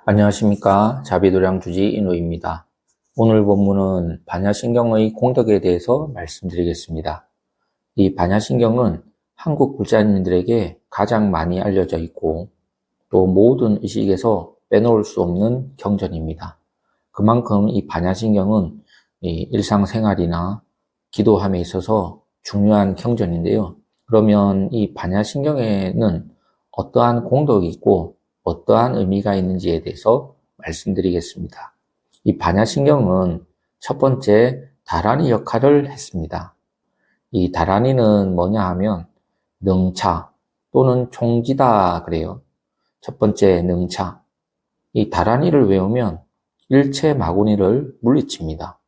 안녕하십니까. 자비도량주지 인호입니다. 오늘 본문은 반야신경의 공덕에 대해서 말씀드리겠습니다. 이 반야신경은 한국 불자님들에게 가장 많이 알려져 있고 또 모든 의식에서 빼놓을 수 없는 경전입니다. 그만큼 이 반야신경은 이 일상생활이나 기도함에 있어서 중요한 경전인데요. 그러면 이 반야신경에는 어떠한 공덕이 있고 어떠한 의미가 있는지에 대해서 말씀드리겠습니다. 이 반야신경은 첫 번째 다라니 역할을 했습니다. 이 다라니는 뭐냐 하면 능차 또는 총지다 그래요. 첫 번째 능차. 이 다라니를 외우면 일체 마구니를 물리칩니다.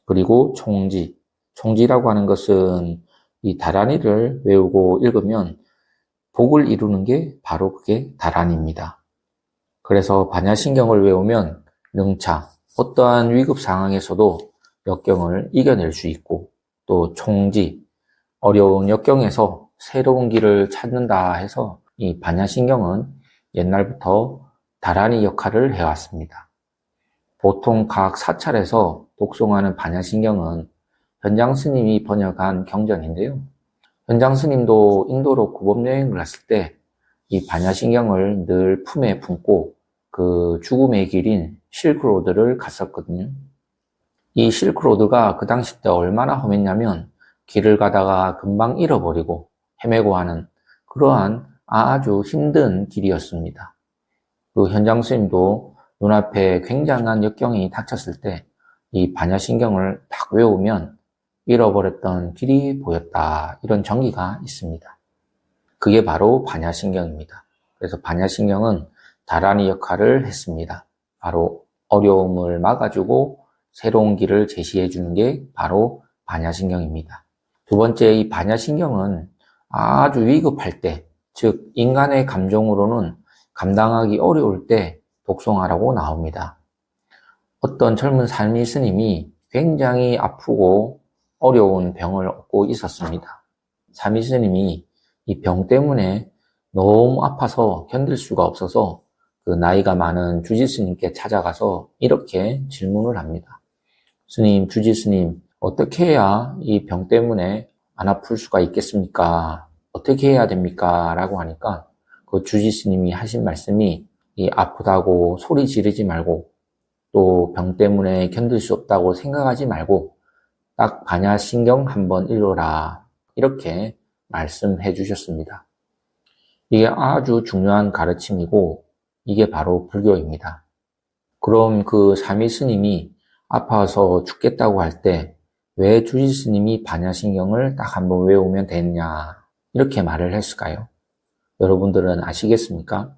그리고 총지. 총지라고 하는 것은 이 다라니를 외우고 읽으면 복을 이루는 게 바로 그게 다란입니다. 그래서 반야신경을 외우면 능차, 어떠한 위급 상황에서도 역경을 이겨낼 수 있고 또 총지, 어려운 역경에서 새로운 길을 찾는다 해서 이 반야신경은 옛날부터 다란이 역할을 해왔습니다. 보통 각 사찰에서 독송하는 반야신경은 현장 스님이 번역한 경전인데요. 현장 스님도 인도로 구법여행을 갔을 때 이 반야신경을 늘 품에 품고 그 죽음의 길인 실크로드를 갔었거든요. 이 실크로드가 그 당시 때 얼마나 험했냐면 길을 가다가 금방 잃어버리고 헤매고 하는 그러한 아주 힘든 길이었습니다. 그 현장 스님도 눈앞에 굉장한 역경이 닥쳤을 때 이 반야신경을 딱 외우면 잃어버렸던 길이 보였다. 이런 정의가 있습니다. 그게 바로 반야신경입니다. 그래서 반야신경은 다란이 역할을 했습니다. 바로 어려움을 막아주고 새로운 길을 제시해 주는 게 바로 반야신경입니다. 두 번째, 이 반야신경은 아주 위급할 때, 즉 인간의 감정으로는 감당하기 어려울 때 독송하라고 나옵니다. 어떤 젊은 산미 스님이 굉장히 아프고 어려운 병을 얻고 있었습니다. 산미 스님이 이 병 때문에 너무 아파서 견딜 수가 없어서 그 나이가 많은 주지 스님께 찾아가서 이렇게 질문을 합니다. 스님, 주지 스님, 어떻게 해야 이 병 때문에 안 아플 수가 있겠습니까? 어떻게 해야 됩니까? 라고 하니까 그 주지 스님이 하신 말씀이 이 아프다고 소리 지르지 말고 또 병 때문에 견딜 수 없다고 생각하지 말고 딱 반야신경 한번 읽어라. 이렇게 말씀해 주셨습니다. 이게 아주 중요한 가르침이고 이게 바로 불교입니다. 그럼 그 사미 스님이 아파서 죽겠다고 할 때 왜 주지 스님이 반야신경을 딱 한번 외우면 되느냐 이렇게 말을 했을까요? 여러분들은 아시겠습니까?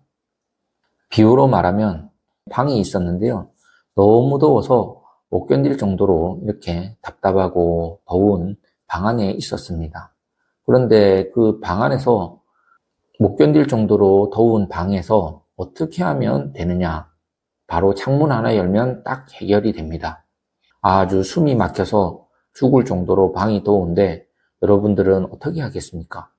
비유로 말하면 방이 있었는데요. 너무 더워서 못 견딜 정도로 이렇게 답답하고 더운 방 안에 있었습니다. 그런데 그 방 안에서 못 견딜 정도로 더운 방에서 어떻게 하면 되느냐? 바로 창문 하나 열면 딱 해결이 됩니다. 아주 숨이 막혀서 죽을 정도로 방이 더운데 여러분들은 어떻게 하겠습니까?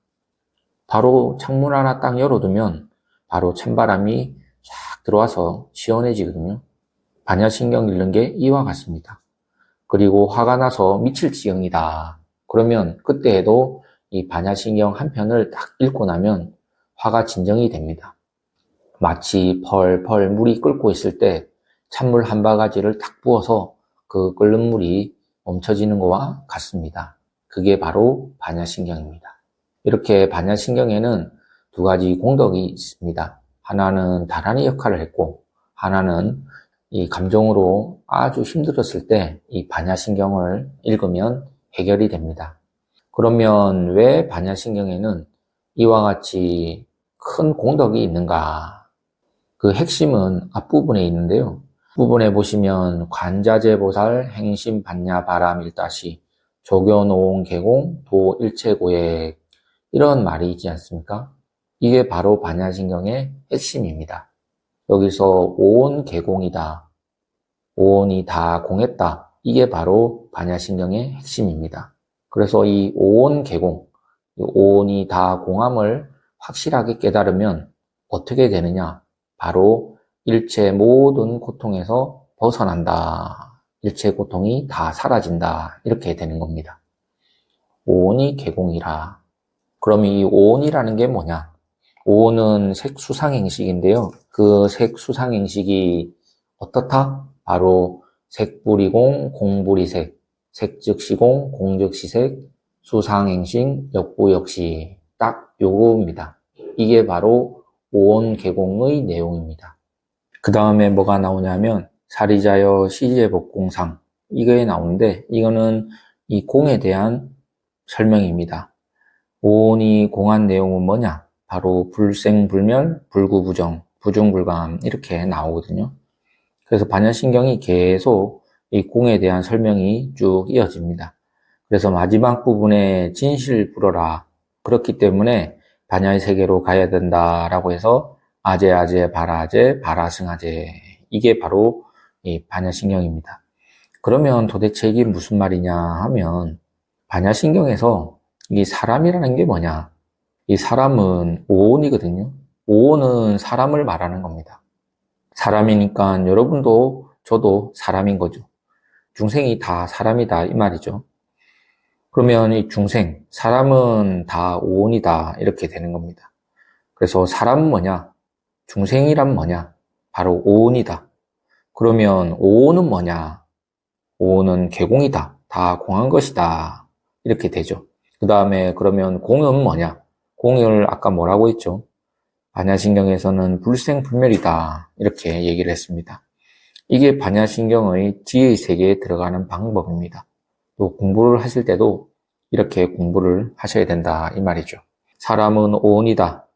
바로 창문 하나 딱 열어두면 바로 찬바람이 쫙 들어와서 시원해지거든요. 반야신경 읽는 게 이와 같습니다. 그리고 화가 나서 미칠 지경이다. 그러면 그때에도 이 반야신경 한 편을 딱 읽고 나면 화가 진정이 됩니다. 마치 펄펄 물이 끓고 있을 때 찬물 한 바가지를 탁 부어서 그 끓는 물이 멈춰지는 것과 같습니다. 그게 바로 반야신경입니다. 이렇게 반야신경에는 두 가지 공덕이 있습니다. 하나는 다란이 역할을 했고 하나는 이 감정으로 아주 힘들었을 때 이 반야신경을 읽으면 해결이 됩니다. 그러면 왜 반야신경에는 이와 같이 큰 공덕이 있는가? 그 핵심은 앞부분에 있는데요. 부분에 보시면 관자재보살 행심 반야 바람 일다시 조견오온 개공 도 일체고액 이런 말이 있지 않습니까? 이게 바로 반야신경의 핵심입니다. 여기서 오온 개공이다. 오온이 다 공했다. 이게 바로 반야신경의 핵심입니다. 그래서 이 오온 개공, 오온이 다 공함을 확실하게 깨달으면 어떻게 되느냐? 바로 일체 모든 고통에서 벗어난다. 일체 고통이 다 사라진다. 이렇게 되는 겁니다. 오온이 개공이라. 그럼 이 오온이라는 게 뭐냐? 오온은 색수상행식인데요. 그 색수상행식이 어떻다? 바로 색불이공, 공불이색, 색즉시공, 공즉시색, 수상행식, 역부역시. 딱 요겁니다. 이게 바로 오온개공의 내용입니다. 그 다음에 뭐가 나오냐면 사리자여 시제법공상, 이거에 나오는데 이거는 이 공에 대한 설명입니다. 오온이 공한 내용은 뭐냐? 바로 불생불멸, 불구부정, 부중불감 이렇게 나오거든요. 그래서 반야신경이 계속 이 공에 대한 설명이 쭉 이어집니다. 그래서 마지막 부분에 진실 불어라. 그렇기 때문에 반야의 세계로 가야 된다라고 해서 아제아제 바라제 바라승아제, 이게 바로 이 반야신경입니다. 그러면 도대체 이게 무슨 말이냐 하면 반야신경에서 이 사람이라는 게 뭐냐? 이 사람은 오온이거든요. 오온은 사람을 말하는 겁니다. 사람이니까 여러분도 저도 사람인 거죠. 중생이 다 사람이다 이 말이죠. 그러면 이 중생, 사람은 다 오온이다 이렇게 되는 겁니다. 그래서 사람은 뭐냐? 중생이란 뭐냐? 바로 오온이다. 그러면 오온은 뭐냐? 오온은 개공이다. 다 공한 것이다. 이렇게 되죠. 그 다음에 그러면 공은 뭐냐? 공을 아까 뭐라고 했죠? 반야신경에서는 불생불멸이다. 이렇게 얘기를 했습니다. 이게 반야신경의 지의 세계에 들어가는 방법입니다. 또 공부를 하실 때도 이렇게 공부를 하셔야 된다 이 말이죠. 사람은 오온이다.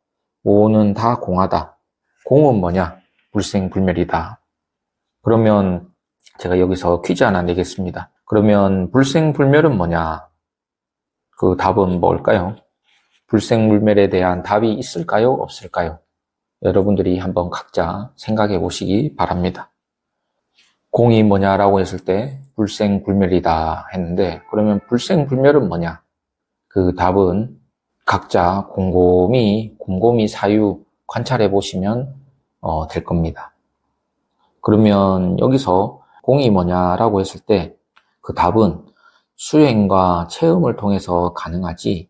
오온은 다 공하다. 공은 뭐냐? 불생불멸이다. 그러면 제가 여기서 퀴즈 하나 내겠습니다. 그러면 불생불멸은 뭐냐? 그 답은 뭘까요? 불생불멸에 대한 답이 있을까요? 없을까요? 여러분들이 한번 각자 생각해 보시기 바랍니다. 공이 뭐냐라고 했을 때 불생불멸이다 했는데 그러면 불생불멸은 뭐냐? 그 답은 각자 곰곰이 사유 관찰해 보시면 될 겁니다. 그러면 여기서 공이 뭐냐라고 했을 때 그 답은 수행과 체험을 통해서 가능하지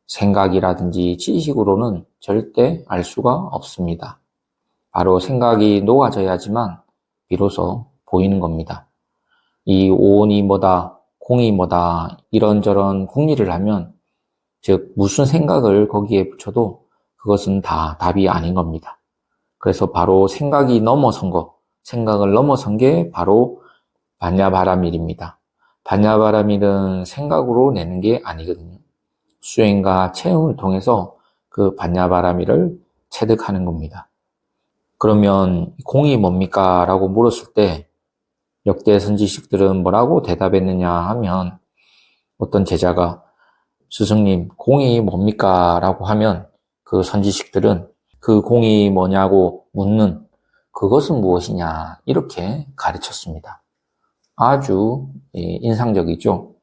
생각이라든지 지식으로는 절대 알 수가 없습니다. 바로 생각이 녹아져야지만 비로소 보이는 겁니다. 이 오온이 뭐다, 공이 뭐다 이런저런 궁리를 하면 즉 무슨 생각을 거기에 붙여도 그것은 다 답이 아닌 겁니다. 그래서 바로 생각이 넘어선 것, 생각을 넘어선 게 바로 반야바라밀입니다. 반야바라밀은 생각으로 내는 게 아니거든요. 수행과 체험을 통해서 그 반야바라밀을 체득하는 겁니다. 그러면 공이 뭡니까? 라고 물었을 때 역대 선지식들은 뭐라고 대답했느냐 하면 어떤 제자가 스승님 공이 뭡니까? 라고 하면 그 선지식들은 그 공이 뭐냐고 묻는 그것은 무엇이냐 이렇게 가르쳤습니다. 아주 인상적이죠.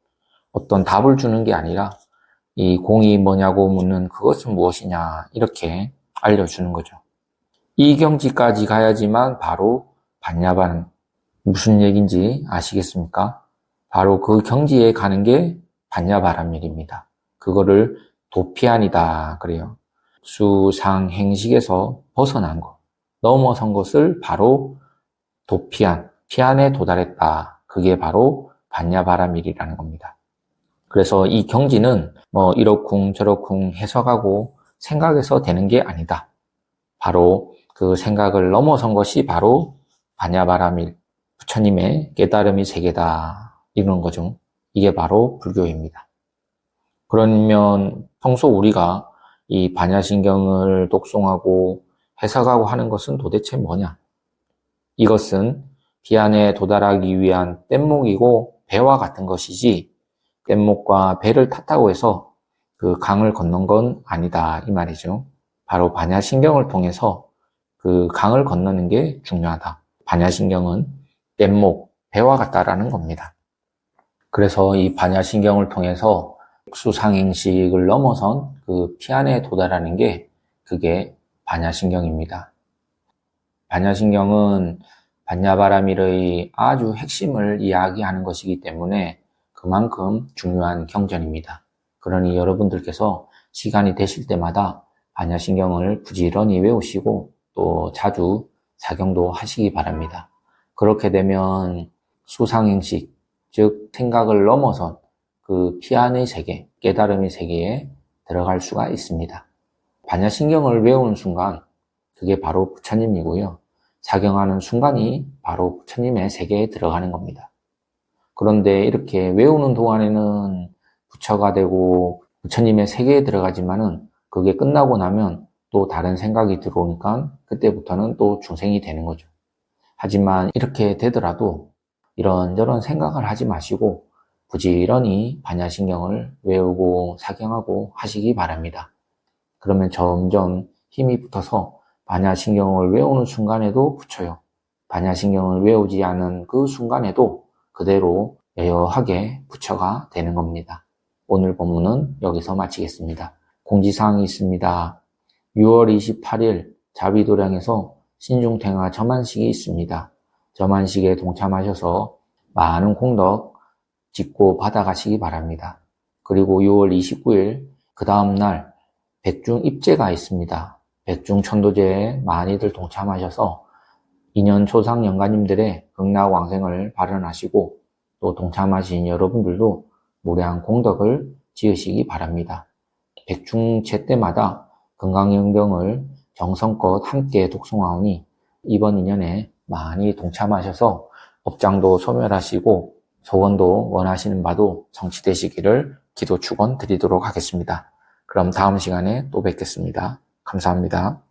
어떤 답을 주는 게 아니라 이 공이 뭐냐고 묻는 그것은 무엇이냐 이렇게 알려주는 거죠. 이 경지까지 가야지만 바로 반야바람, 무슨 얘기인지 아시겠습니까? 바로 그 경지에 가는 게 반야바람일입니다. 그거를 도피안이다 그래요. 수상행식에서 벗어난 것, 넘어선 것을 바로 도피안, 피안에 도달했다. 그게 바로 반야바라밀이라는 겁니다. 그래서 이 경지는 뭐 이렇쿵 저렇쿵 해석하고 생각해서 되는 게 아니다. 바로 그 생각을 넘어선 것이 바로 반야바라밀, 부처님의 깨달음이 세계다. 이런 거죠. 이게 바로 불교입니다. 그러면 평소 우리가 이 반야신경을 독송하고 해석하고 하는 것은 도대체 뭐냐? 이것은 비안에 도달하기 위한 뗏목이고 배와 같은 것이지 뗏목과 배를 탔다고 해서 그 강을 건넌 건 아니다 이 말이죠. 바로 반야신경을 통해서 그 강을 건너는 게 중요하다. 반야신경은 뗏목, 배와 같다라는 겁니다. 그래서 이 반야신경을 통해서 수상행식을 넘어선 그 피안에 도달하는 게 그게 반야신경입니다. 반야신경은 반야바라밀의 아주 핵심을 이야기하는 것이기 때문에 그만큼 중요한 경전입니다. 그러니 여러분들께서 시간이 되실 때마다 반야신경을 부지런히 외우시고 또 자주 작용도 하시기 바랍니다. 그렇게 되면 수상행식, 즉 생각을 넘어선 그 피안의 세계, 깨달음의 세계에 들어갈 수가 있습니다. 반야신경을 외우는 순간 그게 바로 부처님이고요. 작용하는 순간이 바로 부처님의 세계에 들어가는 겁니다. 그런데 이렇게 외우는 동안에는 부처가 되고 부처님의 세계에 들어가지만은 그게 끝나고 나면 또 다른 생각이 들어오니까 그때부터는 또 중생이 되는 거죠. 하지만 이렇게 되더라도 이런저런 생각을 하지 마시고 부지런히 반야신경을 외우고 작용하고 하시기 바랍니다. 그러면 점점 힘이 붙어서 반야신경을 외우는 순간에도 부처요. 반야신경을 외우지 않은 그 순간에도 그대로 여여하게 부처가 되는 겁니다. 오늘 본문은 여기서 마치겠습니다. 공지사항이 있습니다. 6월 28일 자비도량에서 신중탱화 점안식이 있습니다. 점안식에 동참하셔서 많은 공덕 짓고 받아가시기 바랍니다. 그리고 6월 29일 그 다음날 백중입제가 있습니다. 백중천도제에 많이들 동참하셔서 인연 초상 영가님들의 극락왕생을 발현하시고 또 동참하신 여러분들도 무량 공덕을 지으시기 바랍니다. 백중체 때마다 건강영경을 정성껏 함께 독송하오니 이번 인연에 많이 동참하셔서 업장도 소멸하시고 소원도 원하시는 바도 성취되시기를 기도 축원 드리도록 하겠습니다. 그럼 다음 시간에 또 뵙겠습니다. 감사합니다.